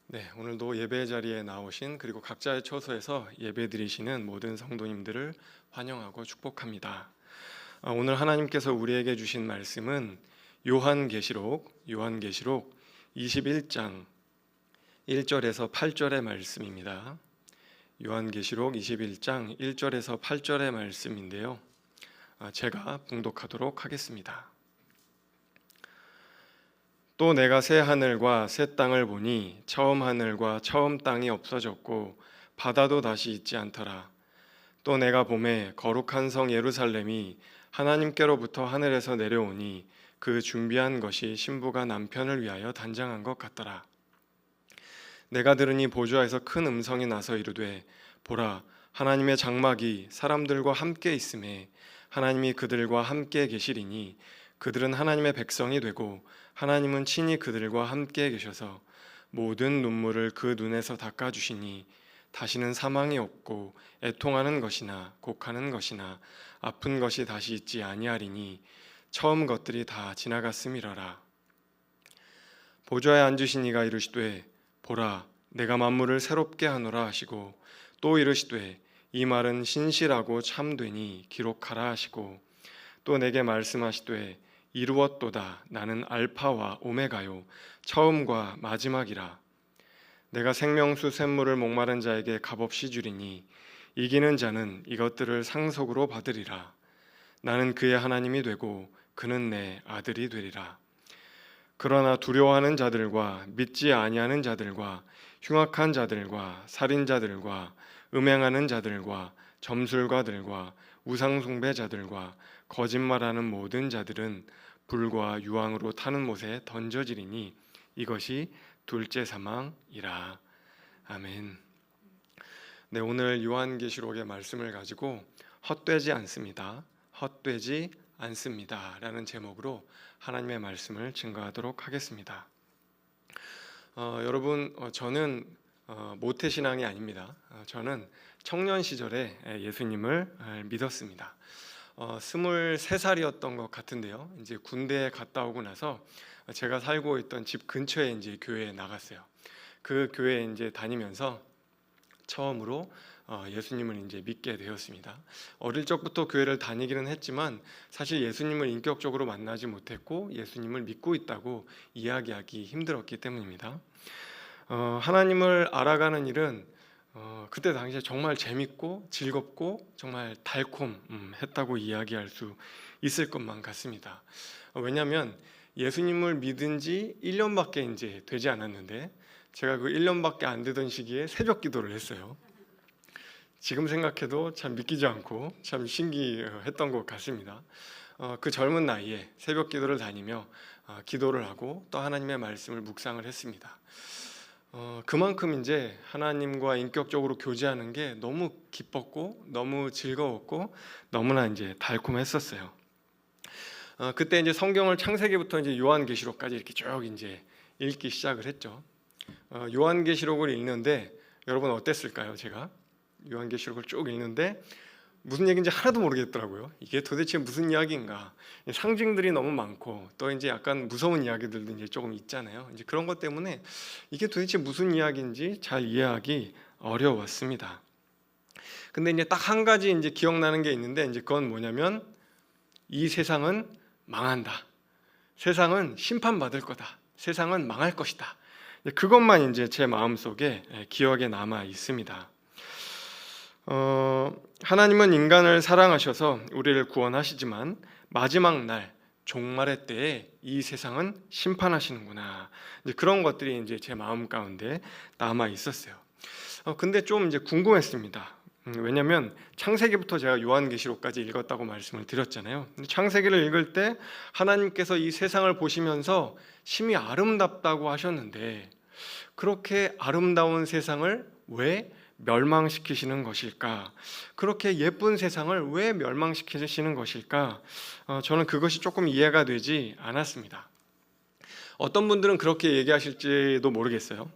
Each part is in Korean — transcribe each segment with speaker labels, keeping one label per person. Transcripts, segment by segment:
Speaker 1: 네, 오늘도 예배 자리에 나오신 그리고 각자의 처소에서 예배 드리시는 모든 성도님들을 환영하고 축복합니다. 오늘 하나님께서 우리에게 주신 말씀은 요한계시록 21장 1절에서 8절의 말씀입니다. 요한계시록 21장 1절에서 8절의 말씀인데요. 제가 봉독하도록 하겠습니다. 또 내가 새 하늘과 새 땅을 보니 처음 하늘과 처음 땅이 없어졌고 바다도 다시 있지 않더라. 또 내가 보매 거룩한 성 예루살렘이 하나님께로부터 하늘에서 내려오니 그 준비한 것이 신부가 남편을 위하여 단장한 것 같더라. 내가 들으니 보좌에서 큰 음성이 나서 이르되 보라, 하나님의 장막이 사람들과 함께 있음에 하나님이 그들과 함께 계시리니 그들은 하나님의 백성이 되고 하나님은 친히 그들과 함께 계셔서 모든 눈물을 그 눈에서 닦아주시니 다시는 사망이 없고 애통하는 것이나 곡하는 것이나 아픈 것이 다시 있지 아니하리니 처음 것들이 다 지나갔음이러라. 보좌에 앉으신 이가 이르시되 보라, 내가 만물을 새롭게 하노라 하시고 또 이르시되 이 말은 신실하고 참되니 기록하라 하시고 또 내게 말씀하시되 이루었도다. 나는 알파와 오메가요 처음과 마지막이라. 내가 생명수 샘물을 목마른 자에게 값없이 주리니 이기는 자는 이것들을 상속으로 받으리라. 나는 그의 하나님이 되고 그는 내 아들이 되리라. 그러나 두려워하는 자들과 믿지 아니하는 자들과 흉악한 자들과 살인자들과 음행하는 자들과 점술가들과 우상숭배자들과 거짓말하는 모든 자들은 불과 유황으로 타는 못에 던져지리니 이것이 둘째 사망이라. 아멘. 네, 오늘 요한계시록의 말씀을 가지고 헛되지 않습니다. 헛되지 않습니다. 라는 제목으로 하나님의 말씀을 증거하도록 하겠습니다. 여러분, 저는 모태신앙이 아닙니다. 저는 청년 시절에 예수님을 믿었습니다. 23살이었던 것 같은데요. 이제 군대에 갔다 오고 나서 제가 살고 있던 집 근처에 이제 교회에 나갔어요. 그 교회에 이제 다니면서 처음으로 예수님을 이제 믿게 되었습니다. 어릴 적부터 교회를 다니기는 했지만 사실 예수님을 인격적으로 만나지 못했고 예수님을 믿고 있다고 이야기하기 힘들었기 때문입니다. 하나님을 알아가는 일은 그때 당시에 정말 재밌고 즐겁고 정말 달콤했다고 이야기할 수 있을 것만 같습니다. 왜냐하면 예수님을 믿은 지 1년밖에 이제 되지 않았는데 제가 그 1년밖에 안 되던 시기에 새벽 기도를 했어요. 지금 생각해도 참 믿기지 않고 참 신기했던 것 같습니다. 그 젊은 나이에 새벽 기도를 다니며 기도를 하고 또 하나님의 말씀을 묵상을 했습니다. 그만큼 이제 하나님과 인격적으로 교제하는 게 너무 기뻤고 너무 즐거웠고 너무나 이제 달콤했었어요. 그때 이제 성경을 창세기부터 이제 요한계시록까지 이렇게 쭉 이제 읽기 시작을 했죠. 요한계시록을 읽는데 여러분 어땠을까요? 제가 요한계시록을 쭉 읽는데 무슨 얘기인지 하나도 모르겠더라고요. 이게 도대체 무슨 이야기인가? 상징들이 너무 많고 또 이제 약간 무서운 이야기들도 이제 조금 있잖아요. 이제 그런 것 때문에 이게 도대체 무슨 이야기인지 잘 이해하기 어려웠습니다. 근데 이제 딱 한 가지 이제 기억나는 게 있는데 이제 그건 뭐냐면 이 세상은 망한다. 세상은 심판받을 거다. 세상은 망할 것이다. 그것만 이제 제 마음속에 기억에 남아 있습니다. 하나님은 인간을 사랑하셔서 우리를 구원하시지만 마지막 날 종말의 때에 이 세상은 심판하시는구나. 이제 그런 것들이 이제 제 마음 가운데 남아 있었어요. 근데 좀 이제 궁금했습니다. 왜냐하면 창세기부터 제가 요한계시록까지 읽었다고 말씀을 드렸잖아요. 창세기를 읽을 때 하나님께서 이 세상을 보시면서 심히 아름답다고 하셨는데 그렇게 아름다운 세상을 왜 멸망시키시는 것일까? 그렇게 예쁜 세상을 왜 멸망시키시는 것일까? 저는 그것이 조금 이해가 되지 않았습니다. 어떤 분들은 그렇게 얘기하실지도 모르겠어요.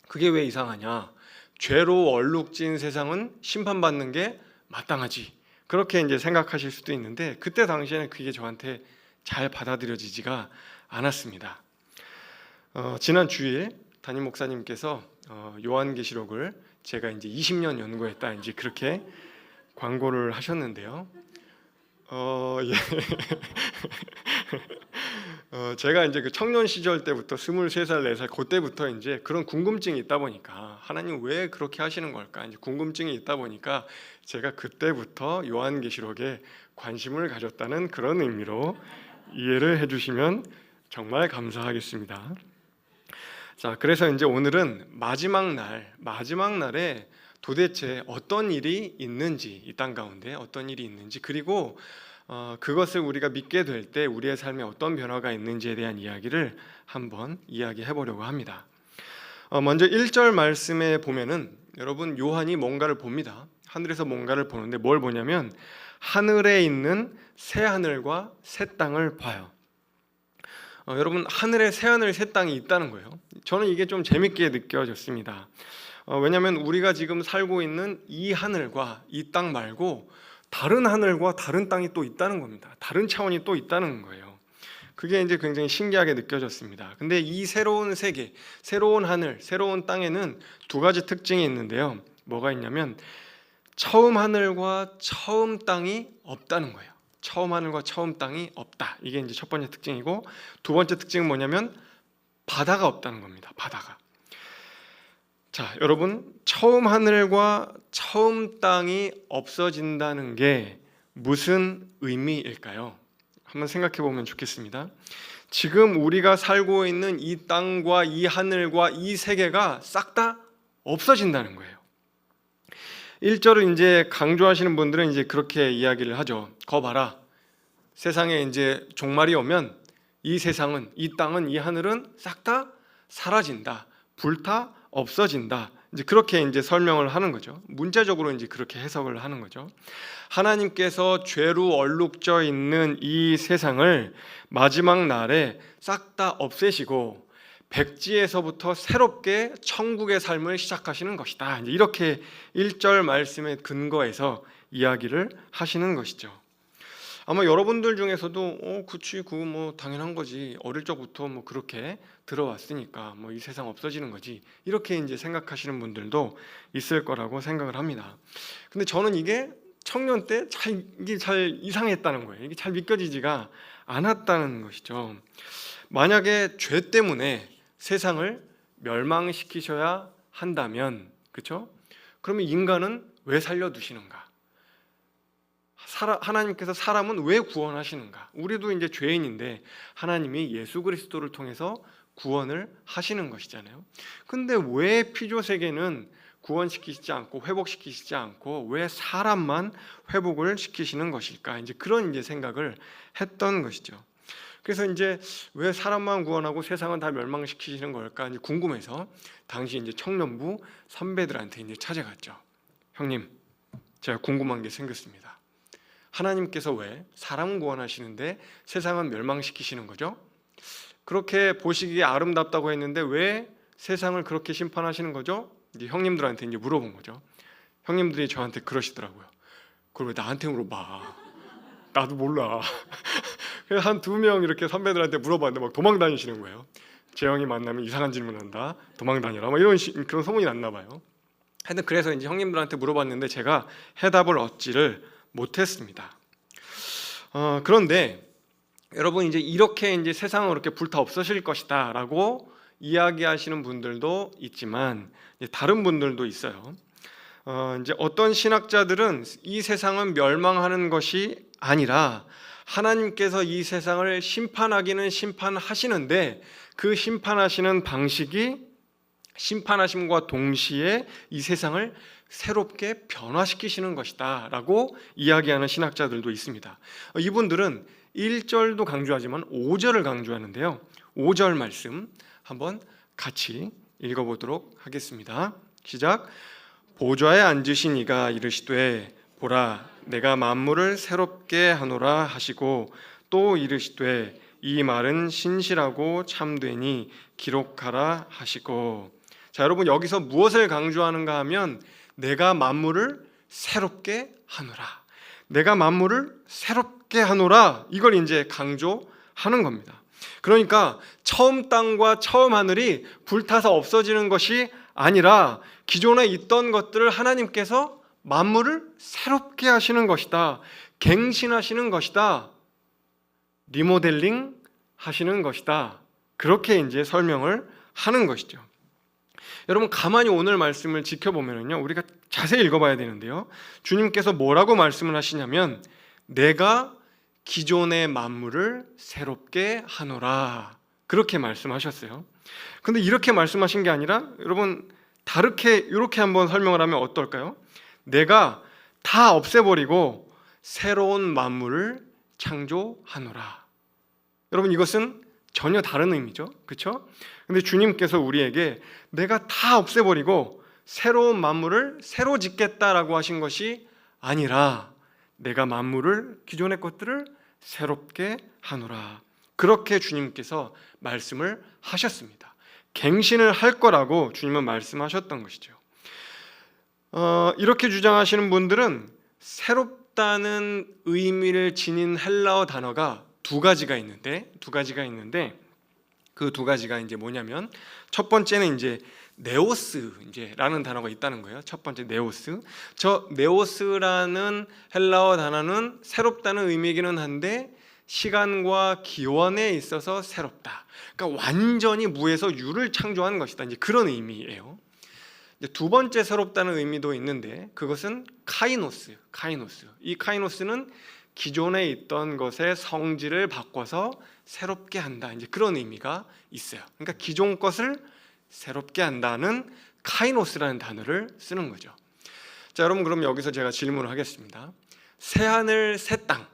Speaker 1: 그게 왜 이상하냐? 죄로 얼룩진 세상은 심판받는 게 마땅하지. 그렇게 이제 생각하실 수도 있는데 그때 당시에는 그게 저한테 잘 받아들여지지가 않았습니다. 지난 주일 담임 목사님께서 요한계시록을 제가 이제 20년 연구했다 이제 그렇게 광고를 하셨는데요. 예. 제가 이제 그 청년 시절 때부터 23살, 4살 그때부터 이제 그런 궁금증이 있다 보니까 하나님 왜 그렇게 하시는 걸까? 이제 궁금증이 있다 보니까 제가 그때부터 요한계시록에 관심을 가졌다는 그런 의미로 이해를 해주시면 정말 감사하겠습니다. 자, 그래서 이제 오늘은 마지막 날에 도대체 어떤 일이 있는지, 이 땅 가운데 어떤 일이 있는지, 그리고 그것을 우리가 믿게 될 때 우리의 삶에 어떤 변화가 있는지에 대한 이야기를 한번 이야기해 보려고 합니다. 먼저 1절 말씀에 보면은 여러분 요한이 뭔가를 봅니다. 하늘에서 뭔가를 보는데 뭘 보냐면 하늘에 있는 새 하늘과 새 땅을 봐요. 여러분 하늘에 새 하늘 새 땅이 있다는 거예요. 저는 이게 좀 재밌게 느껴졌습니다. 왜냐하면 우리가 지금 살고 있는 이 하늘과 이 땅 말고 다른 하늘과 다른 땅이 또 있다는 겁니다. 다른 차원이 또 있다는 거예요. 그게 이제 굉장히 신기하게 느껴졌습니다. 근데 이 새로운 세계, 새로운 하늘, 새로운 땅에는 두 가지 특징이 있는데요. 뭐가 있냐면 처음 하늘과 처음 땅이 없다는 거예요. 처음 하늘과 처음 땅이 없다. 이게 이제 첫 번째 특징이고, 두 번째 특징은 뭐냐면 바다가 없다는 겁니다. 바다가. 자, 여러분 처음 하늘과 처음 땅이 없어진다는 게 무슨 의미일까요? 한번 생각해 보면 좋겠습니다. 지금 우리가 살고 있는 이 땅과 이 하늘과 이 세계가 싹 다 없어진다는 거예요. 1절을 이제 강조하시는 분들은 이제 그렇게 이야기를 하죠. 거 봐라. 세상에 이제 종말이 오면 이 세상은, 이 땅은, 이 하늘은 싹 다 사라진다. 불타 없어진다. 이제 그렇게 이제 설명을 하는 거죠. 문자적으로 이제 그렇게 해석을 하는 거죠. 하나님께서 죄로 얼룩져 있는 이 세상을 마지막 날에 싹 다 없애시고 백지에서부터 새롭게 천국의 삶을 시작하시는 것이다. 이제 이렇게 1절 말씀에 근거해서 이야기를 하시는 것이죠. 아마 여러분들 중에서도 그치 그거 뭐 당연한 거지, 어릴 적부터 뭐 그렇게 들어왔으니까 뭐 이 세상 없어지는 거지, 이렇게 이제 생각하시는 분들도 있을 거라고 생각을 합니다. 근데 저는 이게 청년 때 이게 잘 이상했다는 거예요. 이게 잘 믿겨지지가 않았다는 것이죠. 만약에 죄 때문에 세상을 멸망시키셔야 한다면, 그렇죠? 그러면 인간은 왜 살려두시는가? 하나님께서 사람은 왜 구원하시는가? 우리도 이제 죄인인데 하나님이 예수 그리스도를 통해서 구원을 하시는 것이잖아요. 근데 왜 피조 세계는 구원시키시지 않고 회복시키시지 않고 왜 사람만 회복을 시키시는 것일까? 이제 그런 이제 생각을 했던 것이죠. 그래서 이제 왜 사람만 구원하고 세상은 다 멸망시키시는 걸까? 이제 궁금해서 당시 이제 청년부 선배들한테 이제 찾아갔죠. 형님, 제가 궁금한 게 생겼습니다. 하나님께서 왜 사람 구원하시는데 세상은 멸망시키시는 거죠? 그렇게 보시기에 아름답다고 했는데 왜 세상을 그렇게 심판하시는 거죠? 이제 형님들한테 이제 물어본 거죠. 형님들이 저한테 그러시더라고요. 그걸 왜 나한테 물어봐? 나도 몰라. 그래서 한 2명 이렇게 선배들한테 물어봤는데 막 도망 다니시는 거예요. 재영이 만나면 이상한 질문한다, 도망 다녀라, 막 이런 그런 소문이 났나 봐요. 하여튼 그래서 이제 형님들한테 물어봤는데 제가 해답을 얻지를 못했습니다. 그런데 여러분 이제 이렇게 이제 세상은 그렇게 불타 없어질 것이다라고 이야기하시는 분들도 있지만 다른 분들도 있어요. 이제 어떤 신학자들은 이 세상은 멸망하는 것이 아니라 하나님께서 이 세상을 심판하기는 심판하시는데 그 심판하시는 방식이 심판하심과 동시에 이 세상을 새롭게 변화시키시는 것이다 라고 이야기하는 신학자들도 있습니다. 이분들은 1절도 강조하지만 5절을 강조하는데요. 5절 말씀 한번 같이 읽어보도록 하겠습니다. 시작. 보좌에 앉으신 이가 이르시되 보라 내가 만물을 새롭게 하노라 하시고 또 이르시되 이 말은 신실하고 참되니 기록하라 하시고. 자, 여러분 여기서 무엇을 강조하는가 하면 내가 만물을 새롭게 하노라, 내가 만물을 새롭게 하노라, 이걸 이제 강조하는 겁니다. 그러니까 처음 땅과 처음 하늘이 불타서 없어지는 것이 아니라 기존에 있던 것들을 하나님께서 만물을 새롭게 하시는 것이다. 갱신하시는 것이다. 리모델링 하시는 것이다. 그렇게 이제 설명을 하는 것이죠. 여러분 가만히 오늘 말씀을 지켜보면요, 우리가 자세히 읽어봐야 되는데요. 주님께서 뭐라고 말씀을 하시냐면 내가 기존의 만물을 새롭게 하노라. 그렇게 말씀하셨어요. 근데 이렇게 말씀하신 게 아니라 여러분 다르게 이렇게 한번 설명을 하면 어떨까요? 내가 다 없애버리고 새로운 만물을 창조하노라. 여러분 이것은 전혀 다른 의미죠. 그렇죠? 근데 주님께서 우리에게 내가 다 없애버리고 새로운 만물을 새로 짓겠다라고 하신 것이 아니라 내가 만물을 기존의 것들을 새롭게 하노라. 그렇게 주님께서 말씀을 하셨습니다. 갱신을 할 거라고 주님은 말씀하셨던 것이죠. 이렇게 주장하시는 분들은 새롭다는 의미를 지닌 헬라어 단어가 두 가지가 있는데 그 두 가지가 이제 뭐냐면 첫 번째는 이제 네오스라는 단어가 있다는 거예요. 첫 번째 네오스. 저 네오스라는 헬라어 단어는 새롭다는 의미이기는 한데 시간과 기원에 있어서 새롭다. 그러니까 완전히 무에서 유를 창조한 것이다. 이제 그런 의미예요. 이제 두 번째 새롭다는 의미도 있는데 그것은 카이노스. 이 카이노스는 기존에 있던 것의 성질을 바꿔서 새롭게 한다. 이제 그런 의미가 있어요. 그러니까 기존 것을 새롭게 한다는 카이노스라는 단어를 쓰는 거죠. 자, 여러분 그럼 여기서 제가 질문을 하겠습니다. 새하늘 새 땅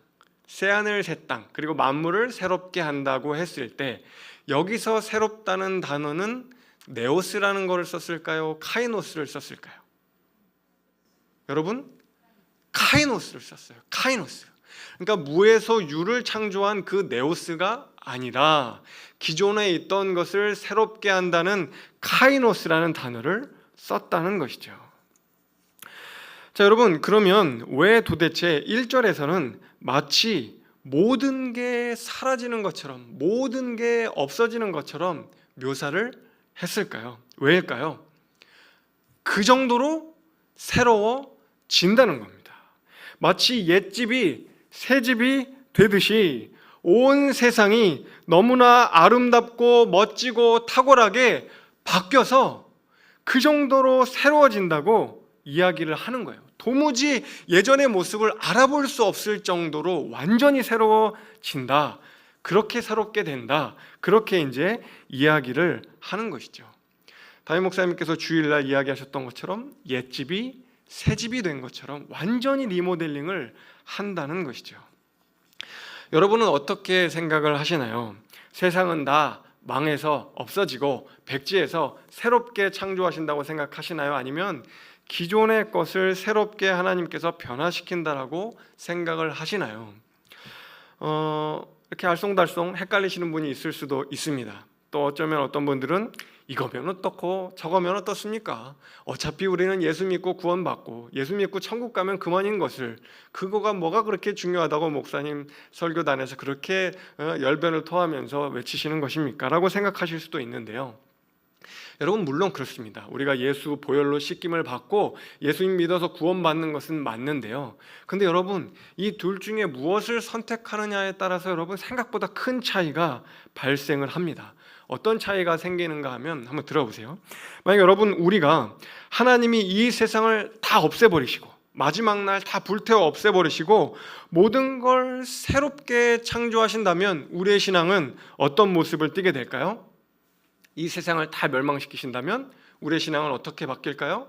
Speaker 1: 그리고 만물을 새롭게 한다고 했을 때 여기서 새롭다는 단어는 네오스라는 거를 썼을까요? 카이노스를 썼을까요? 여러분 카이노스를 썼어요. 카이노스. 그러니까 무에서 유를 창조한 그 네오스가 아니라 기존에 있던 것을 새롭게 한다는 카이노스라는 단어를 썼다는 것이죠. 자, 여러분 그러면 왜 도대체 1절에서는 마치 모든 게 사라지는 것처럼 모든 게 없어지는 것처럼 묘사를 했을까요? 왜일까요? 그 정도로 새로워진다는 겁니다. 마치 옛집이 새집이 되듯이 온 세상이 너무나 아름답고 멋지고 탁월하게 바뀌어서 그 정도로 새로워진다고 이야기를 하는 거예요. 도무지 예전의 모습을 알아볼 수 없을 정도로 완전히 새로워진다. 그렇게 새롭게 된다. 그렇게 이제 이야기를 하는 것이죠. 담임 목사님께서 주일날 이야기하셨던 것처럼 옛집이 새집이 된 것처럼 완전히 리모델링을 한다는 것이죠. 여러분은 어떻게 생각을 하시나요? 세상은 다 망해서 없어지고 백지에서 새롭게 창조하신다고 생각하시나요? 아니면 기존의 것을 새롭게 하나님께서 변화시킨다라고 생각을 하시나요? 이렇게 알쏭달쏭 헷갈리시는 분이 있을 수도 있습니다. 또 어쩌면 어떤 분들은 이거면 어떻고 저거면 어떻습니까? 어차피 우리는 예수 믿고 구원받고 예수 믿고 천국 가면 그만인 것을 그거가 뭐가 그렇게 중요하다고 목사님 설교단에서 그렇게 열변을 토하면서 외치시는 것입니까? 라고 생각하실 수도 있는데요. 여러분 물론 그렇습니다. 우리가 예수 보혈로 씻김을 받고 예수님 믿어서 구원받는 것은 맞는데요. 근데 여러분 이 둘 중에 무엇을 선택하느냐에 따라서 여러분 생각보다 큰 차이가 발생을 합니다. 어떤 차이가 생기는가 하면 한번 들어보세요. 만약 여러분 우리가 하나님이 이 세상을 다 없애버리시고 마지막 날 다 불태워 없애버리시고 모든 걸 새롭게 창조하신다면 우리의 신앙은 어떤 모습을 띠게 될까요? 이 세상을 다 멸망시키신다면 우리의 신앙은 어떻게 바뀔까요?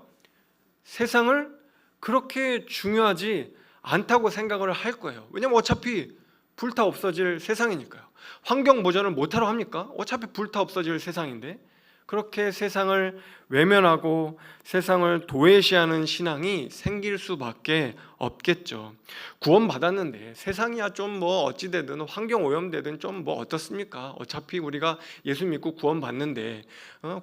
Speaker 1: 세상을 그렇게 중요하지 않다고 생각을 할 거예요. 왜냐하면 어차피 불타 없어질 세상이니까요. 환경 보전을 못하러 합니까? 어차피 불타 없어질 세상인데 그렇게 세상을 외면하고 세상을 도외시하는 신앙이 생길 수밖에 없겠죠. 구원받았는데 세상이야 좀 뭐 어찌되든 환경 오염되든 좀 뭐 어떻습니까? 어차피 우리가 예수 믿고 구원받는데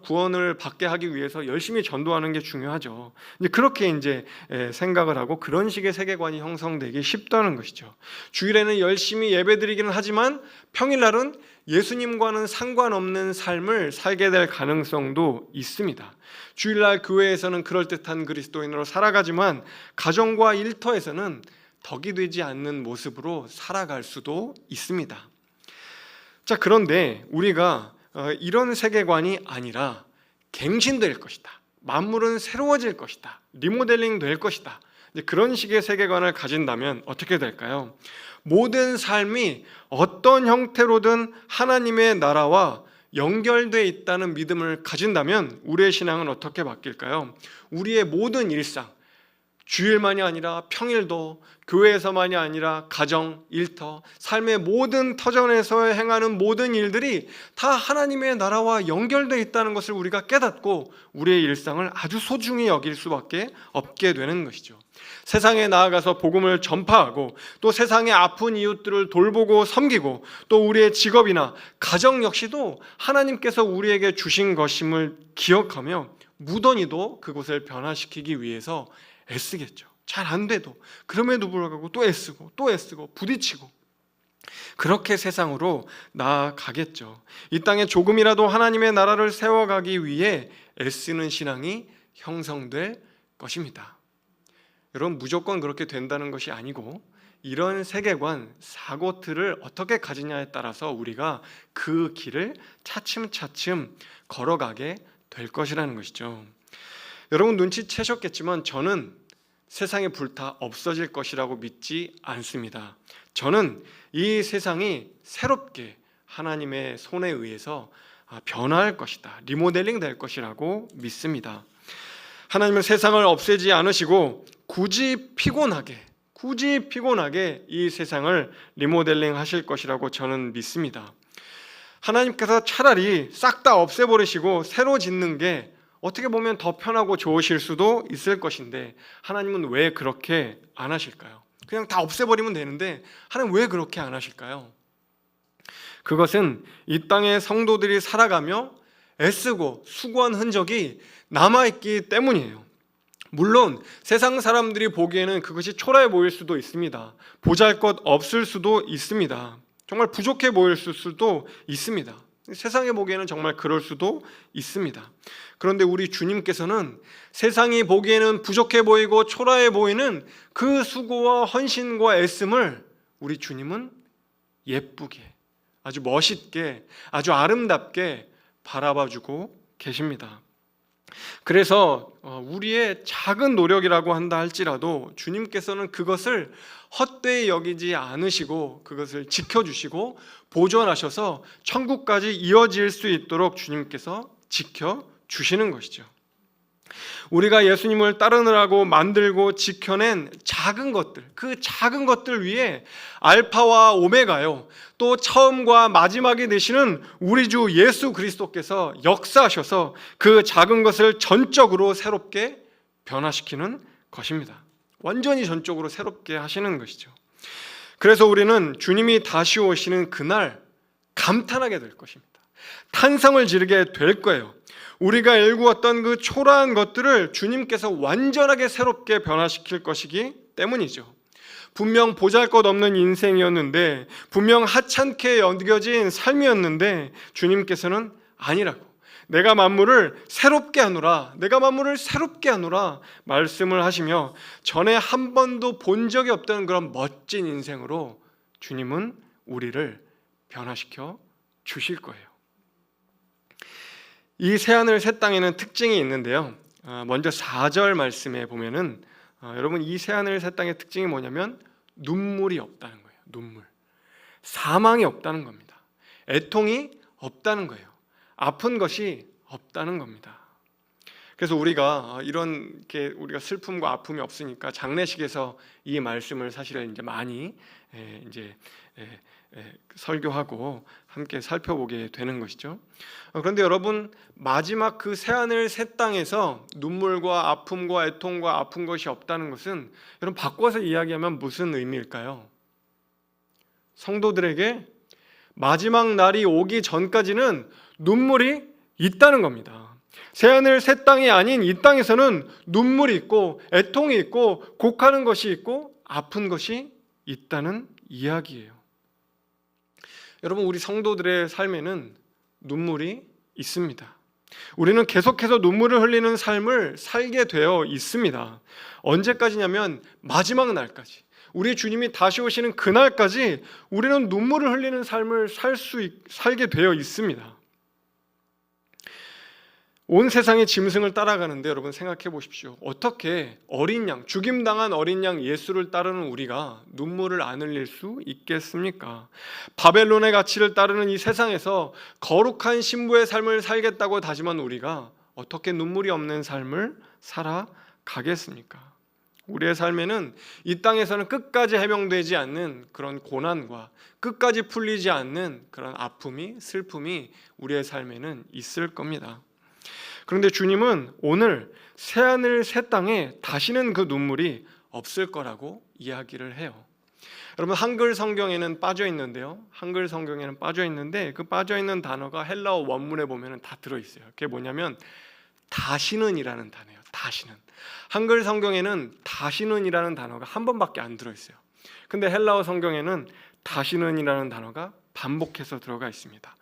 Speaker 1: 구원을 받게 하기 위해서 열심히 전도하는 게 중요하죠. 이제 그렇게 이제 생각을 하고 그런 식의 세계관이 형성되기 쉽다는 것이죠. 주일에는 열심히 예배드리기는 하지만 평일날은 예수님과는 상관없는 삶을 살게 될 가능성도 있습니다. 주일날 교회에서는 그럴듯한 그리스도인으로 살아가지만 가정과 일터에서는 덕이 되지 않는 모습으로 살아갈 수도 있습니다. 자, 그런데 우리가 이런 세계관이 아니라 갱신될 것이다, 만물은 새로워질 것이다, 리모델링 될 것이다, 그런 식의 세계관을 가진다면 어떻게 될까요? 모든 삶이 어떤 형태로든 하나님의 나라와 연결되어 있다는 믿음을 가진다면 우리의 신앙은 어떻게 바뀔까요? 우리의 모든 일상, 주일만이 아니라 평일도, 교회에서만이 아니라 가정, 일터, 삶의 모든 터전에서 행하는 모든 일들이 다 하나님의 나라와 연결되어 있다는 것을 우리가 깨닫고 우리의 일상을 아주 소중히 여길 수밖에 없게 되는 것이죠. 세상에 나아가서 복음을 전파하고 또 세상의 아픈 이웃들을 돌보고 섬기고 또 우리의 직업이나 가정 역시도 하나님께서 우리에게 주신 것임을 기억하며 무던히도 그곳을 변화시키기 위해서 애쓰겠죠. 잘 안 돼도 그럼에도 불구하고 또 애쓰고 부딪히고 그렇게 세상으로 나아가겠죠. 이 땅에 조금이라도 하나님의 나라를 세워가기 위해 애쓰는 신앙이 형성될 것입니다. 여러분, 무조건 그렇게 된다는 것이 아니고 이런 세계관, 사고틀을 어떻게 가지냐에 따라서 우리가 그 길을 차츰차츰 걸어가게 될 것이라는 것이죠. 여러분 눈치채셨겠지만 저는 세상의 불타 없어질 것이라고 믿지 않습니다. 저는 이 세상이 새롭게 하나님의 손에 의해서 변화할 것이다, 리모델링 될 것이라고 믿습니다. 하나님은 세상을 없애지 않으시고 굳이 피곤하게 이 세상을 리모델링 하실 것이라고 저는 믿습니다. 하나님께서 차라리 싹 다 없애버리시고 새로 짓는 게 어떻게 보면 더 편하고 좋으실 수도 있을 것인데 하나님은 왜 그렇게 안 하실까요? 그냥 다 없애버리면 되는데 하나님 왜 그렇게 안 하실까요? 그것은 이 땅의 성도들이 살아가며 애쓰고 수고한 흔적이 남아있기 때문이에요. 물론 세상 사람들이 보기에는 그것이 초라해 보일 수도 있습니다. 보잘것없을 수도 있습니다. 정말 부족해 보일 수도 있습니다. 세상에 보기에는 정말 그럴 수도 있습니다. 그런데 우리 주님께서는 세상이 보기에는 부족해 보이고 초라해 보이는 그 수고와 헌신과 애씀을 우리 주님은 예쁘게, 아주 멋있게, 아주 아름답게 바라봐주고 계십니다. 그래서 우리의 작은 노력이라고 한다 할지라도 주님께서는 그것을 헛되이 여기지 않으시고 그것을 지켜주시고 보존하셔서 천국까지 이어질 수 있도록 주님께서 지켜주시는 것이죠. 우리가 예수님을 따르느라고 만들고 지켜낸 작은 것들, 그 작은 것들 위에 알파와 오메가요, 또 처음과 마지막이 되시는 우리 주 예수 그리스도께서 역사하셔서 그 작은 것을 전적으로 새롭게 변화시키는 것입니다. 완전히 전적으로 새롭게 하시는 것이죠. 그래서 우리는 주님이 다시 오시는 그날 감탄하게 될 것입니다. 탄성을 지르게 될 거예요. 우리가 일구었던 그 초라한 것들을 주님께서 완전하게 새롭게 변화시킬 것이기 때문이죠. 분명 보잘것없는 인생이었는데, 분명 하찮게 여겨진 삶이었는데 주님께서는 아니라고, 내가 만물을 새롭게 하노라, 내가 만물을 새롭게 하노라 말씀을 하시며 전에 한 번도 본 적이 없던 그런 멋진 인생으로 주님은 우리를 변화시켜 주실 거예요. 이 새하늘 새 땅에는 특징이 있는데요. 먼저 4절 말씀에 보면은 여러분, 이 새하늘 새 땅의 특징이 뭐냐면 눈물이 없다는 거예요. 눈물. 사망이 없다는 겁니다. 애통이 없다는 거예요. 아픈 것이 없다는 겁니다. 그래서 우리가 이렇게 우리가 슬픔과 아픔이 없으니까 장례식에서 이 말씀을 사실은 이제 많이 설교하고 함께 살펴보게 되는 것이죠. 그런데 여러분, 마지막 그 새하늘 새 땅에서 눈물과 아픔과 애통과 아픈 것이 없다는 것은 여러분 바꿔서 이야기하면 무슨 의미일까요? 성도들에게 마지막 날이 오기 전까지는 눈물이 있다는 겁니다. 새하늘 새 땅이 아닌 이 땅에서는 눈물이 있고 애통이 있고 곡하는 것이 있고 아픈 것이 있다는 이야기예요. 여러분, 우리 성도들의 삶에는 눈물이 있습니다. 우리는 계속해서 눈물을 흘리는 삶을 살게 되어 있습니다. 언제까지냐면 마지막 날까지, 우리 주님이 다시 오시는 그날까지 우리는 눈물을 흘리는 삶을 살게 되어 있습니다. 온 세상의 짐승을 따라가는데 여러분 생각해 보십시오. 어떻게 어린 양, 죽임당한 어린 양 예수를 따르는 우리가 눈물을 안 흘릴 수 있겠습니까? 바벨론의 가치를 따르는 이 세상에서 거룩한 신부의 삶을 살겠다고 다짐한 우리가 어떻게 눈물이 없는 삶을 살아가겠습니까? 우리의 삶에는 이 땅에서는 끝까지 해명되지 않는 그런 고난과 끝까지 풀리지 않는 그런 아픔이, 슬픔이 우리의 삶에는 있을 겁니다. 그런데 주님은 오늘 새하늘 새 땅에 다시는 그 눈물이 없을 거라고 이야기를 해요. 여러분, 한글 성경에는 빠져 있는데요. 한글 성경에는 빠져 있는데 그 빠져 있는 단어가 헬라어 원문에 보면은 다 들어 있어요. 그게 뭐냐면 다시는이라는 단어예요. 다시는. 한글 성경에는 다시는이라는 단어가 한 번밖에 안 들어 있어요. 근데 헬라어 성경에는 다시는이라는 단어가 반복해서 들어가 있습니다.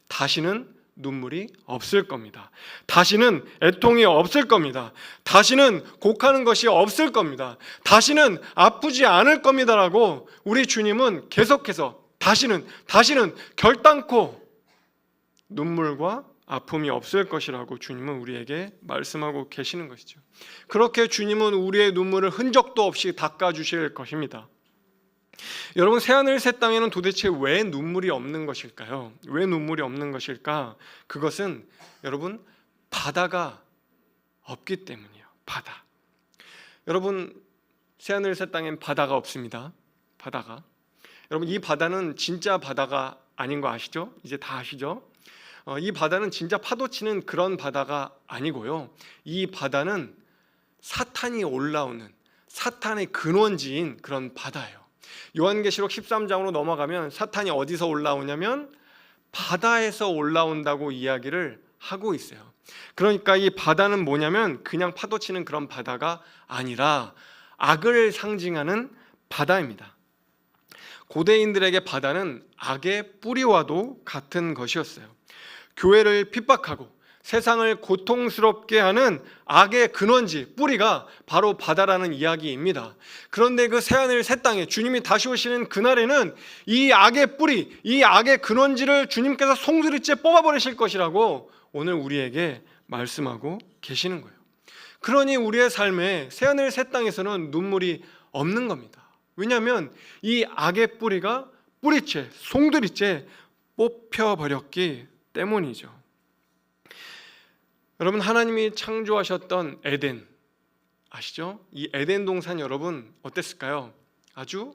Speaker 1: 다시는 눈물이 없을 겁니다. 다시는 애통이 없을 겁니다. 다시는 곡하는 것이 없을 겁니다. 다시는 아프지 않을 겁니다라고 우리 주님은 계속해서 다시는 결단코 눈물과 아픔이 없을 것이라고 주님은 우리에게 말씀하고 계시는 것이죠. 그렇게 주님은 우리의 눈물을 흔적도 없이 닦아주실 것입니다. 여러분, 새하늘 새 땅에는 도대체 왜 눈물이 없는 것일까요? 왜 눈물이 없는 것일까? 그것은 여러분 바다가 없기 때문이에요. 바다. 여러분, 새하늘 새 땅엔 바다가 없습니다. 바다가. 여러분, 이 바다는 진짜 바다가 아닌 거 아시죠? 이제 다 아시죠? 이 바다는 진짜 파도 치는 그런 바다가 아니고요. 이 바다는 사탄이 올라오는, 사탄의 근원지인 그런 바다예요. 요한계시록 13장으로 넘어가면 사탄이 어디서 올라오냐면 바다에서 올라온다고 이야기를 하고 있어요. 그러니까 이 바다는 뭐냐면 그냥 파도 치는 그런 바다가 아니라 악을 상징하는 바다입니다. 고대인들에게 바다는 악의 뿌리와도 같은 것이었어요. 교회를 핍박하고 세상을 고통스럽게 하는 악의 근원지, 뿌리가 바로 바다라는 이야기입니다. 그런데 그 새하늘 새 땅에 주님이 다시 오시는 그날에는 이 악의 뿌리, 이 악의 근원지를 주님께서 송두리째 뽑아버리실 것이라고 오늘 우리에게 말씀하고 계시는 거예요. 그러니 우리의 삶에 새하늘 새 땅에서는 눈물이 없는 겁니다. 왜냐하면 이 악의 뿌리가 뿌리째, 송두리째 뽑혀버렸기 때문이죠. 여러분, 하나님이 창조하셨던 에덴 아시죠? 이 에덴 동산 여러분 어땠을까요? 아주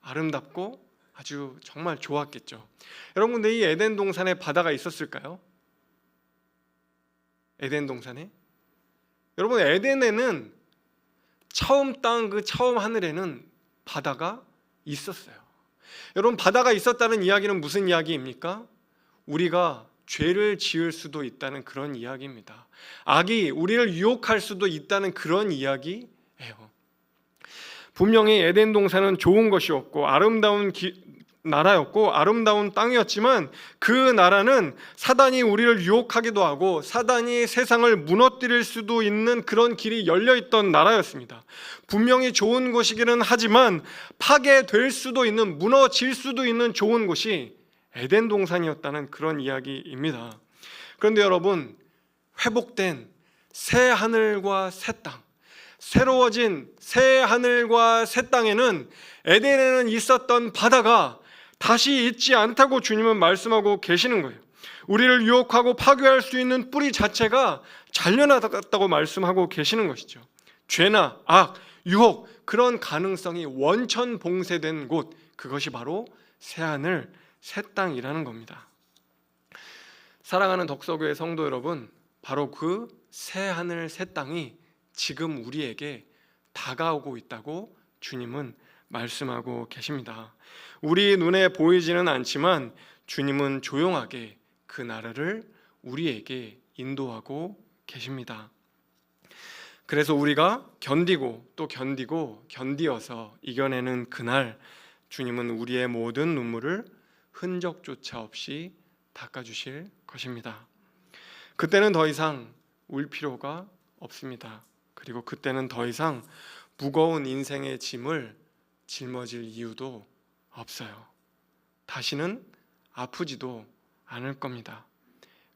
Speaker 1: 아름답고 아주 정말 좋았겠죠. 여러분, 근데 이 에덴 동산에 바다가 있었을까요? 에덴 동산에? 여러분, 에덴에는 처음 땅, 그 처음 하늘에는 바다가 있었어요. 여러분, 바다가 있었다는 이야기는 무슨 이야기입니까? 우리가 죄를 지을 수도 있다는 그런 이야기입니다. 악이 우리를 유혹할 수도 있다는 그런 이야기예요. 분명히 에덴 동산은 좋은 것이었고 아름다운 나라였고 아름다운 땅이었지만 그 나라는 사단이 우리를 유혹하기도 하고 사단이 세상을 무너뜨릴 수도 있는 그런 길이 열려있던 나라였습니다. 분명히 좋은 곳이기는 하지만 파괴될 수도 있는, 무너질 수도 있는 좋은 곳이 에덴 동산이었다는 그런 이야기입니다. 그런데 여러분, 회복된 새 하늘과 새 땅, 새로워진 새 하늘과 새 땅에는 에덴에는 있었던 바다가 다시 있지 않다고 주님은 말씀하고 계시는 거예요. 우리를 유혹하고 파괴할 수 있는 뿌리 자체가 잘려나갔다고 말씀하고 계시는 것이죠. 죄나 악, 유혹, 그런 가능성이 원천 봉쇄된 곳, 그것이 바로 새 하늘, 새 땅이라는 겁니다. 사랑하는 덕서교회 성도 여러분, 바로 그 새 하늘, 새 땅이 지금 우리에게 다가오고 있다고 주님은 말씀하고 계십니다. 우리 눈에 보이지는 않지만 주님은 조용하게 그 나라를 우리에게 인도하고 계십니다. 그래서 우리가 견디고 또 견디어서 이겨내는 그날, 주님은 우리의 모든 눈물을 흔적조차 없이 닦아주실 것입니다. 그때는 더 이상 울 필요가 없습니다. 그리고 그때는 더 이상 무거운 인생의 짐을 짊어질 이유도 없어요. 다시는 아프지도 않을 겁니다.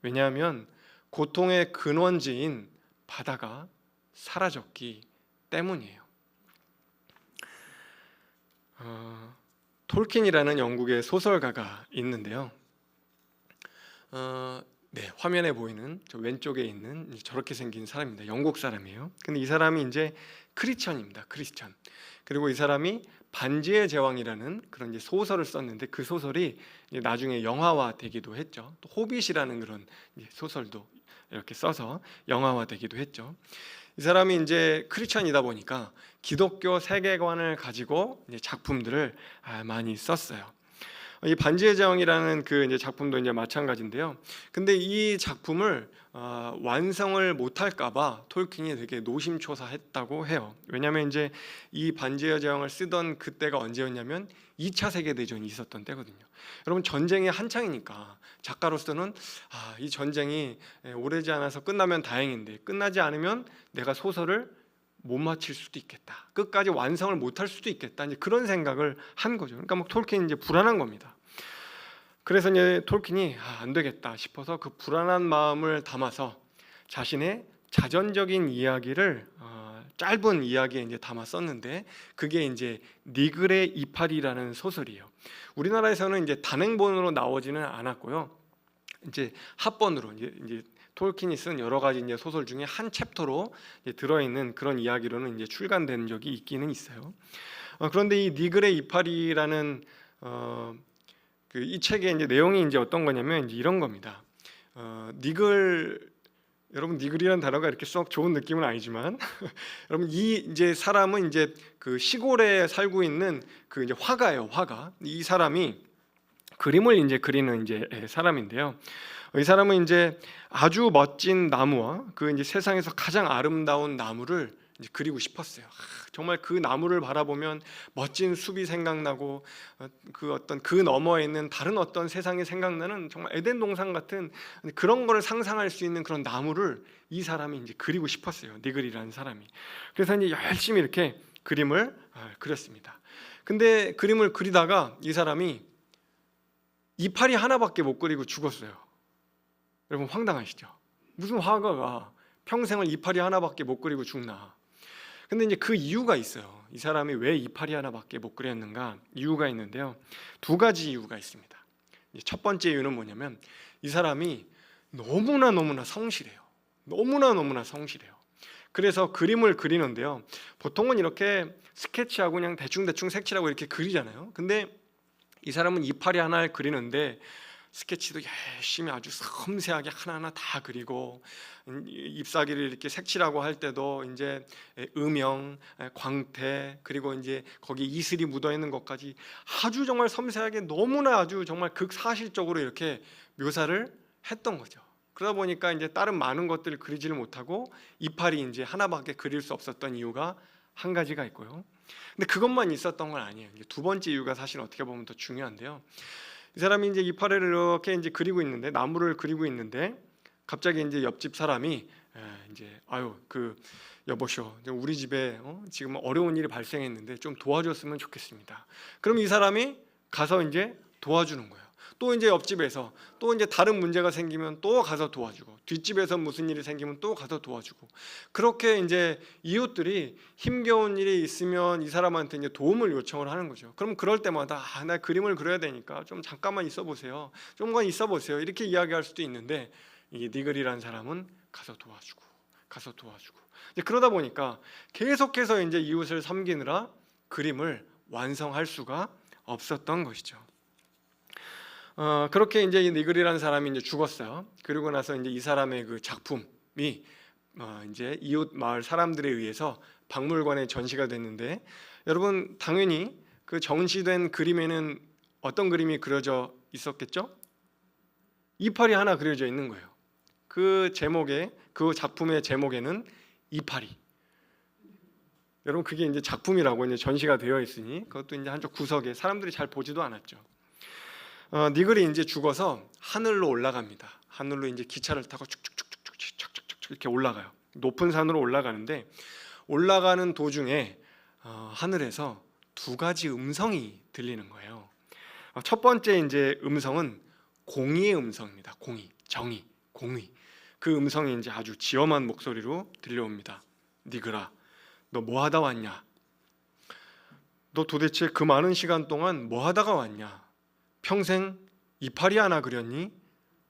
Speaker 1: 왜냐하면 고통의 근원지인 바다가 사라졌기 때문이에요. 톨킨이라는 영국의 소설가가 있는데요. 화면에 보이는 저 왼쪽에 있는 저렇게 생긴 사람입니다. 영국 사람이에요. 근데 이 사람이 이제 크리스천입니다. 크리스천. 그리고 이 사람이 반지의 제왕이라는 그런 이제 소설을 썼는데 그 소설이 이제 나중에 영화화 되기도 했죠. 또 호빗이라는 그런 소설도 이렇게 써서 영화화 되기도 했죠. 이 사람이 이제 크리스천이다 보니까 기독교 세계관을 가지고 이제 작품들을 많이 썼어요. 이 반지의 제왕이라는 그 이제 작품도 이제 마찬가지인데요. 근데 이 작품을 완성을 못할까봐 톨킨이 되게 노심초사했다고 해요. 왜냐하면 이제 이 반지의 제왕을 쓰던 그때가 언제였냐면 2차 세계대전이 있었던 때거든요. 여러분, 전쟁이 한창이니까 작가로서는 이 전쟁이 오래지 않아서 끝나면 다행인데 끝나지 않으면 내가 소설을 못 마칠 수도 있겠다. 끝까지 완성을 못할 수도 있겠다. 이제 그런 생각을 한 거죠. 그러니까 막 톨킨이 이제 불안한 겁니다. 그래서 이제 톨킨이 안 되겠다 싶어서 그 불안한 마음을 담아서 자신의 자전적인 이야기를 짧은 이야기에 이제 담아 썼는데 그게 이제 니글의 이파리라는 소설이에요. 우리나라에서는 이제 단행본으로 나오지는 않았고요. 이제 합본으로 이제 톨킨이 쓴 여러 가지 이제 소설 중에 한 챕터로 들어있는 그런 이야기로는 이제 출간된 적이 있기는 있어요. 그런데 이 니글의 이파리라는 이 책의 이제 내용이 이제 어떤 거냐면 이제 이런 겁니다. 여러분, 니글이라는 단어가 이렇게 썩 좋은 느낌은 아니지만 여러분, 이 이제 사람은 이제 그 시골에 살고 있는 그 이제 화가예요. 화가. 이 사람이 그림을 이제 그리는 이제 사람인데요. 이 사람은 이제 아주 멋진 나무와 그 이제 세상에서 가장 아름다운 나무를 이제 그리고 싶었어요. 정말 그 나무를 바라보면 멋진 숲이 생각나고 그 어떤 그 너머에 있는 다른 어떤 세상이 생각나는 정말 에덴 동산 같은 그런 거를 상상할 수 있는 그런 나무를 이 사람이 이제 그리고 싶었어요. 니글이라는 사람이. 그래서 이제 열심히 이렇게 그림을 그렸습니다. 근데 그림을 그리다가 이 사람이 이파리 하나밖에 못 그리고 죽었어요. 여러분, 황당하시죠? 무슨 화가가 평생을 이파리 하나밖에 못 그리고 죽나? 근데 이제 그 이유가 있어요. 이 사람이 왜 이파리 하나밖에 못 그렸는가? 이유가 있는데요. 두 가지 이유가 있습니다. 첫 번째 이유는 뭐냐면 이 사람이 너무나 성실해요. 너무나 성실해요. 그래서 그림을 그리는데요. 보통은 이렇게 스케치하고 그냥 대충 색칠하고 이렇게 그리잖아요. 근데 이 사람은 이파리 하나를 그리는데 스케치도 열심히 아주 섬세하게 하나하나 다 그리고 잎사귀를 이렇게 색칠하고 할 때도 이제 음영, 광택, 그리고 이제 거기 이슬이 묻어 있는 것까지 아주 정말 섬세하게 너무나 아주 정말 극사실적으로 이렇게 묘사를 했던 거죠. 그러다 보니까 이제 다른 많은 것들을 그리지를 못하고 이파리 이제 하나밖에 그릴 수 없었던 이유가 한 가지가 있고요. 근데 그것만 있었던 건 아니에요. 이제 두 번째 이유가 사실 어떻게 보면 더 중요한데요. 이 사람이 이제 이파리를 이렇게 이제 그리고 있는데, 나무를 그리고 있는데 갑자기 이제 옆집 사람이 이제 여보쇼, 우리 집에 지금 어려운 일이 발생했는데 좀 도와줬으면 좋겠습니다. 그럼 이 사람이 가서 이제 도와주는 거예요. 또 이제 옆집에서 또 이제 다른 문제가 생기면 또 가서 도와주고, 뒷집에서 무슨 일이 생기면 또 가서 도와주고, 그렇게 이제 이웃들이 힘겨운 일이 있으면 이 사람한테 이제 도움을 요청을 하는 거죠. 그럼 그럴 때마다 나 그림을 그려야 되니까 좀 잠깐만 있어 보세요. 좀만 있어 보세요. 이렇게 이야기할 수도 있는데 이 니글이라는 사람은 가서 도와주고 이제 그러다 보니까 계속해서 이제 이웃을 섬기느라 그림을 완성할 수가 없었던 것이죠. 그렇게 이제 이 니글이라는 사람이 이제 죽었어요. 그리고 나서 이제 이 사람의 그 작품이 이제 이웃 마을 사람들에 의해서 박물관에 전시가 됐는데, 여러분 당연히 그 전시된 그림에는 어떤 그림이 그려져 있었겠죠? 이파리 하나 그려져 있는 거예요. 그 제목에, 그 작품의 제목에는 이파리. 여러분 그게 이제 작품이라고 이제 전시가 되어 있으니 그것도 이제 한쪽 구석에 사람들이 잘 보지도 않았죠. 니글이 이제 죽어서 하늘로 올라갑니다. 하늘로 이제 기차를 타고 쭉쭉쭉쭉쭉쭉쭉 이렇게 올라가요. 높은 산으로 올라가는데, 올라가는 도중에 하늘에서 두 가지 음성이 들리는 거예요. 첫 번째 이제 음성은 공의의 음성입니다. 공의, 정의, 공의. 그 음성이 이제 아주 지엄한 목소리로 들려옵니다. 니글아, 너 뭐 하다 왔냐? 너 도대체 그 많은 시간 동안 뭐 하다가 왔냐? 평생 이파리 하나 그렸니?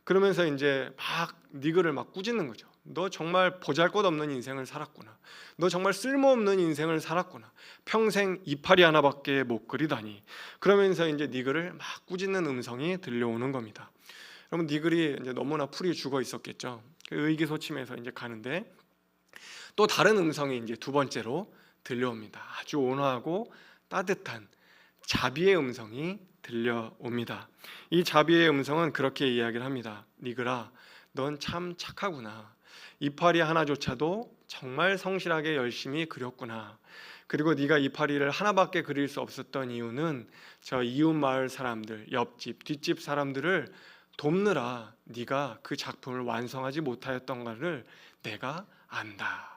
Speaker 1: 그러면서 이제 막 니글을 막 꾸짖는 거죠. 너 정말 보잘것없는 인생을 살았구나. 너 정말 쓸모없는 인생을 살았구나. 평생 이파리 하나밖에 못 그리다니. 그러면서 이제 니글을 막 꾸짖는 음성이 들려오는 겁니다. 여러분 니글이 이제 너무나 풀이 죽어 있었겠죠. 의기소침해서 이제 가는데, 또 다른 음성이 이제 두 번째로 들려옵니다. 아주 온화하고 따뜻한 자비의 음성이 들려옵니다. 이 자비의 음성은 그렇게 이야기를 합니다. 니글아, 넌 참 착하구나. 이파리 하나조차도 정말 성실하게 열심히 그렸구나. 그리고 네가 이파리를 하나밖에 그릴 수 없었던 이유는 저 이웃 마을 사람들, 옆집, 뒷집 사람들을 돕느라 네가 그 작품을 완성하지 못하였던 것을 내가 안다.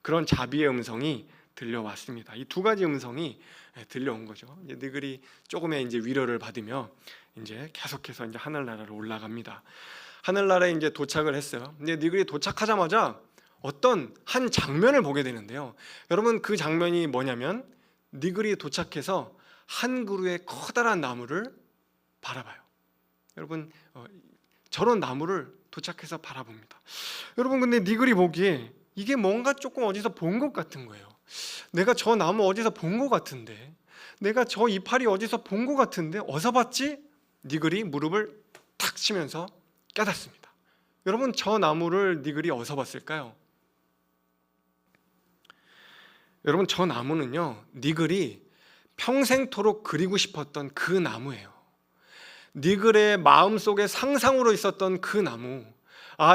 Speaker 1: 그런 자비의 음성이 들려왔습니다. 이 두 가지 음성이 들려온 거죠. 이제 니글이 조금의 이제 위로를 받으며 이제 계속해서 이제 하늘나라로 올라갑니다. 하늘나라에 이제 도착을 했어요. 근데 니글이 도착하자마자 어떤 한 장면을 보게 되는데요. 여러분 그 장면이 뭐냐면, 니글이 도착해서 한 그루의 커다란 나무를 바라봐요. 여러분 저런 나무를 도착해서 바라봅니다. 여러분 근데 니글이 보기에 이게 뭔가 조금 어디서 본 것 같은 거예요. 내가 저 나무 어디서 본 것 같은데, 내가 저 이파리 어디서 본 것 같은데 어디서 봤지? 니글이 무릎을 탁 치면서 깨닫습니다. 여러분 저 나무를 니글이 어디서 봤을까요? 여러분 저 나무는요, 니글이 평생토록 그리고 싶었던 그 나무예요. 니글의 마음속에 상상으로 있었던 그 나무.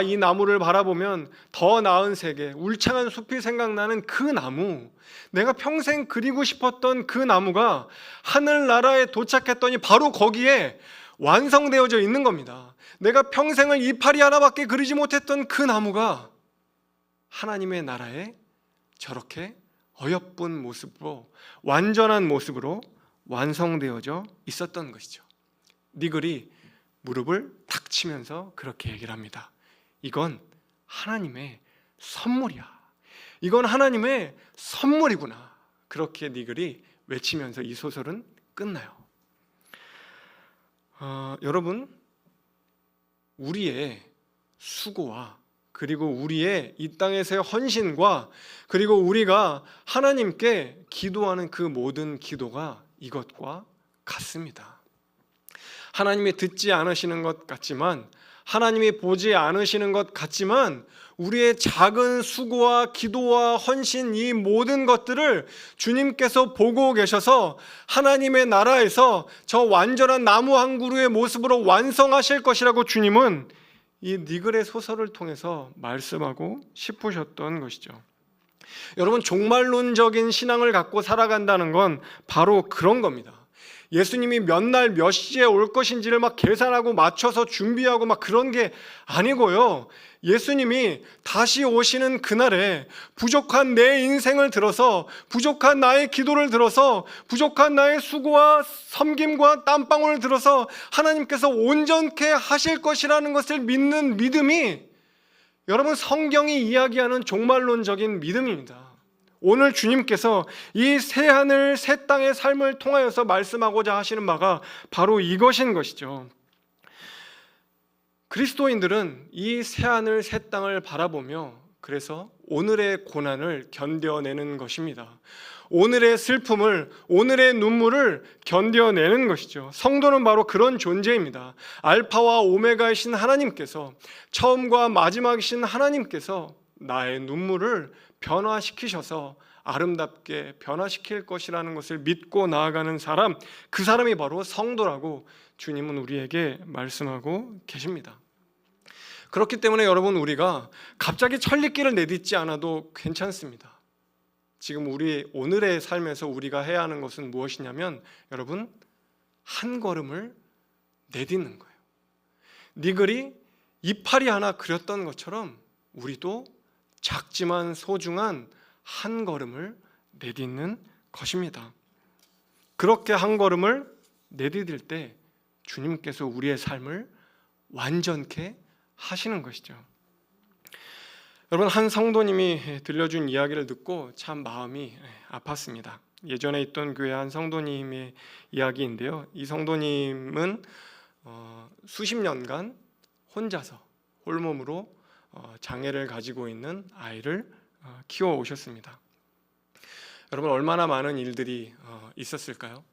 Speaker 1: 이 나무를 바라보면 더 나은 세계, 울창한 숲이 생각나는 그 나무, 내가 평생 그리고 싶었던 그 나무가 하늘나라에 도착했더니 바로 거기에 완성되어져 있는 겁니다. 내가 평생을 이파리 하나밖에 그리지 못했던 그 나무가 하나님의 나라에 저렇게 어여쁜 모습으로, 완전한 모습으로 완성되어져 있었던 것이죠. 니글이 무릎을 탁 치면서 그렇게 얘기를 합니다. 이건 하나님의 선물이야. 이건 하나님의 선물이구나. 그렇게 니글이 외치면서 이 소설은 끝나요. 여러분, 우리의 수고와 그리고 우리의 이 땅에서의 헌신과 그리고 우리가 하나님께 기도하는 그 모든 기도가 이것과 같습니다. 하나님이 듣지 않으시는 것 같지만, 하나님이 보지 않으시는 것 같지만, 우리의 작은 수고와 기도와 헌신, 이 모든 것들을 주님께서 보고 계셔서 하나님의 나라에서 저 완전한 나무 한 그루의 모습으로 완성하실 것이라고 주님은 이 니글의 소설을 통해서 말씀하고 싶으셨던 것이죠. 여러분, 종말론적인 신앙을 갖고 살아간다는 건 바로 그런 겁니다. 예수님이 몇 날 몇 시에 올 것인지를 막 계산하고 맞춰서 준비하고 막 그런 게 아니고요. 예수님이 다시 오시는 그날에 부족한 내 인생을 들어서, 부족한 나의 기도를 들어서, 부족한 나의 수고와 섬김과 땀방울을 들어서 하나님께서 온전케 하실 것이라는 것을 믿는 믿음이, 여러분, 성경이 이야기하는 종말론적인 믿음입니다. 오늘 주님께서 이 새하늘 새 땅의 삶을 통하여서 말씀하고자 하시는 바가 바로 이것인 것이죠. 그리스도인들은 이 새하늘 새 땅을 바라보며 그래서 오늘의 고난을 견뎌내는 것입니다. 오늘의 슬픔을, 오늘의 눈물을 견뎌내는 것이죠. 성도는 바로 그런 존재입니다. 알파와 오메가이신 하나님께서, 처음과 마지막이신 하나님께서 나의 눈물을 변화시키셔서 아름답게 변화시킬 것이라는 것을 믿고 나아가는 사람, 그 사람이 바로 성도라고 주님은 우리에게 말씀하고 계십니다. 그렇기 때문에 여러분, 우리가 갑자기 천리길을 내딛지 않아도 괜찮습니다. 지금 우리 오늘의 삶에서 우리가 해야 하는 것은 무엇이냐면, 여러분, 한 걸음을 내딛는 거예요. 니글이 이파리 하나 그렸던 것처럼 우리도 작지만 소중한 한 걸음을 내딛는 것입니다. 그렇게 한 걸음을 내디딜 때 주님께서 우리의 삶을 완전케 하시는 것이죠. 여러분, 한 성도님이 들려준 이야기를 듣고 참 마음이 아팠습니다. 예전에 있던 교회 한 성도님의 이야기인데요, 이 성도님은 수십 년간 혼자서 홀몸으로 장애를 가지고 있는 아이를 키워 오셨습니다. 여러분, 얼마나 많은 일들이 있었을까요?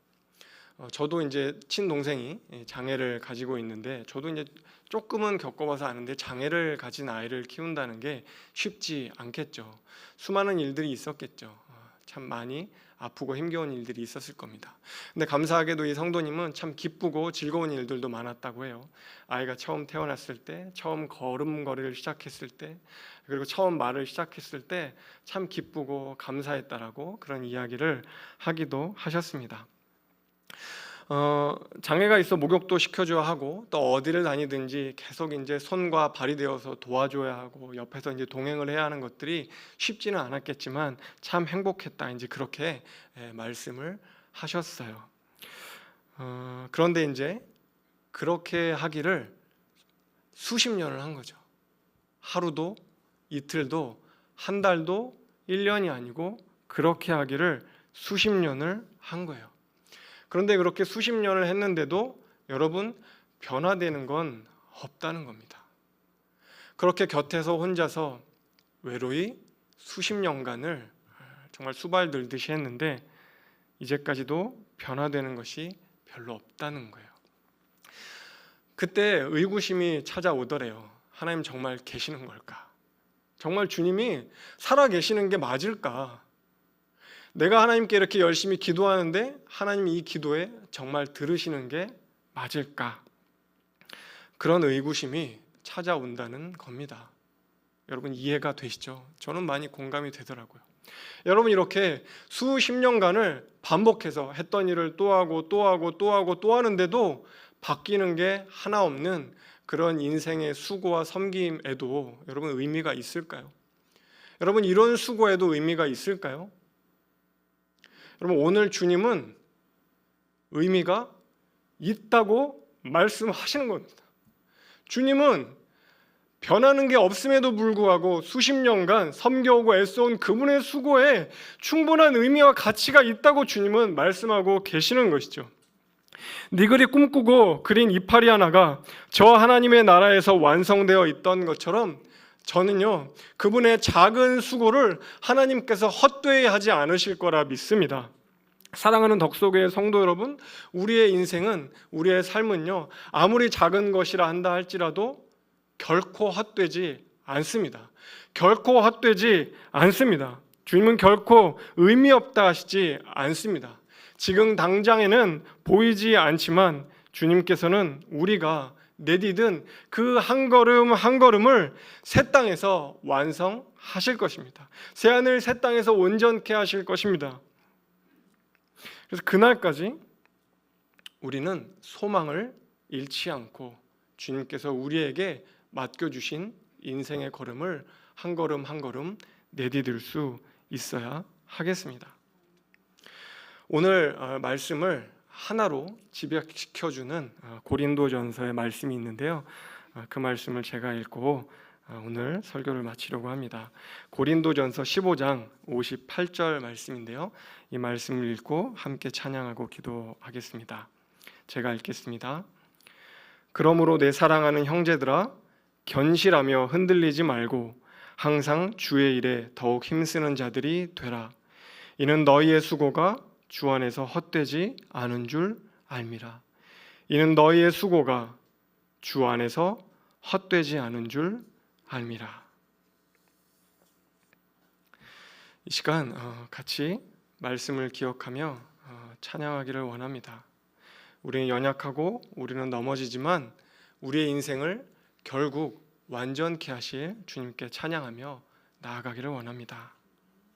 Speaker 1: 저도 이제 친동생이 장애를 가지고 있는데, 저도 이제 조금은 겪어봐서 아는데, 장애를 가진 아이를 키운다는 게 쉽지 않겠죠. 수많은 일들이 있었겠죠. 참 많이 아프고 힘겨운 일들이 있었을 겁니다. 근데 감사하게도 이 성도님은 참 기쁘고 즐거운 일들도 많았다고 해요. 아이가 처음 태어났을 때, 처음 걸음걸이를 시작했을 때, 그리고 처음 말을 시작했을 때 참 기쁘고 감사했다라고 그런 이야기를 하기도 하셨습니다. 장애가 있어 목욕도 시켜줘야 하고, 또 어디를 다니든지 계속 이제 손과 발이 되어서 도와줘야 하고, 옆에서 이제 동행을 해야 하는 것들이 쉽지는 않았겠지만 참 행복했다, 이제 그렇게 말씀을 하셨어요. 그런데 이제 그렇게 하기를 수십 년을 한 거죠. 하루도, 이틀도, 한 달도, 1년이 아니고 그렇게 하기를 수십 년을 한 거예요. 그런데 그렇게 수십 년을 했는데도 여러분, 변화되는 건 없다는 겁니다. 그렇게 곁에서 혼자서 외로이 수십 년간을 정말 수발들듯이 했는데 이제까지도 변화되는 것이 별로 없다는 거예요. 그때 의구심이 찾아오더래요. 하나님 정말 계시는 걸까? 정말 주님이 살아 계시는 게 맞을까? 내가 하나님께 이렇게 열심히 기도하는데 하나님이 이 기도에 정말 들으시는 게 맞을까? 그런 의구심이 찾아온다는 겁니다. 여러분, 이해가 되시죠? 저는 많이 공감이 되더라고요. 여러분, 이렇게 수십 년간을 반복해서 했던 일을 또 하고 또 하고 또 하고 또 하는데도 바뀌는 게 하나 없는 그런 인생의 수고와 섬김에도 여러분, 의미가 있을까요? 여러분, 이런 수고에도 의미가 있을까요? 여러분, 오늘 주님은 의미가 있다고 말씀하시는 겁니다. 주님은 변하는 게 없음에도 불구하고 수십 년간 섬겨오고 애써온 그분의 수고에 충분한 의미와 가치가 있다고 주님은 말씀하고 계시는 것이죠. 니글이 꿈꾸고 그린 이파리 하나가 저 하나님의 나라에서 완성되어 있던 것처럼, 저는요, 그분의 작은 수고를 하나님께서 헛되이 하지 않으실 거라 믿습니다. 사랑하는 덕소교회 성도 여러분, 우리의 인생은, 우리의 삶은요, 아무리 작은 것이라 한다 할지라도 결코 헛되지 않습니다. 결코 헛되지 않습니다. 주님은 결코 의미 없다 하시지 않습니다. 지금 당장에는 보이지 않지만 주님께서는 우리가 내디딘 그 한 걸음 한 걸음을 새 땅에서 완성하실 것입니다. 새 하늘 새 땅에서 온전케 하실 것입니다. 그래서 그날까지 우리는 소망을 잃지 않고 주님께서 우리에게 맡겨주신 인생의 걸음을 한 걸음 한 걸음 내디딜 수 있어야 하겠습니다. 오늘 말씀을 하나로 집약시켜주는 고린도전서의 말씀이 있는데요, 그 말씀을 제가 읽고 오늘 설교를 마치려고 합니다. 고린도전서 15장 58절 말씀인데요, 이 말씀을 읽고 함께 찬양하고 기도하겠습니다. 제가 읽겠습니다. 그러므로 내 사랑하는 형제들아, 견실하며 흔들리지 말고 항상 주의 일에 더욱 힘쓰는 자들이 되라. 이는 너희의 수고가 주 안에서 헛되지 않은 줄 알미라. 이는 너희의 수고가 주 안에서 헛되지 않은 줄 알미라. 이 시간 같이 말씀을 기억하며 찬양하기를 원합니다. 우리는 연약하고 우리는 넘어지지만 우리의 인생을 결국 완전케 하실 주님께 찬양하며 나아가기를 원합니다.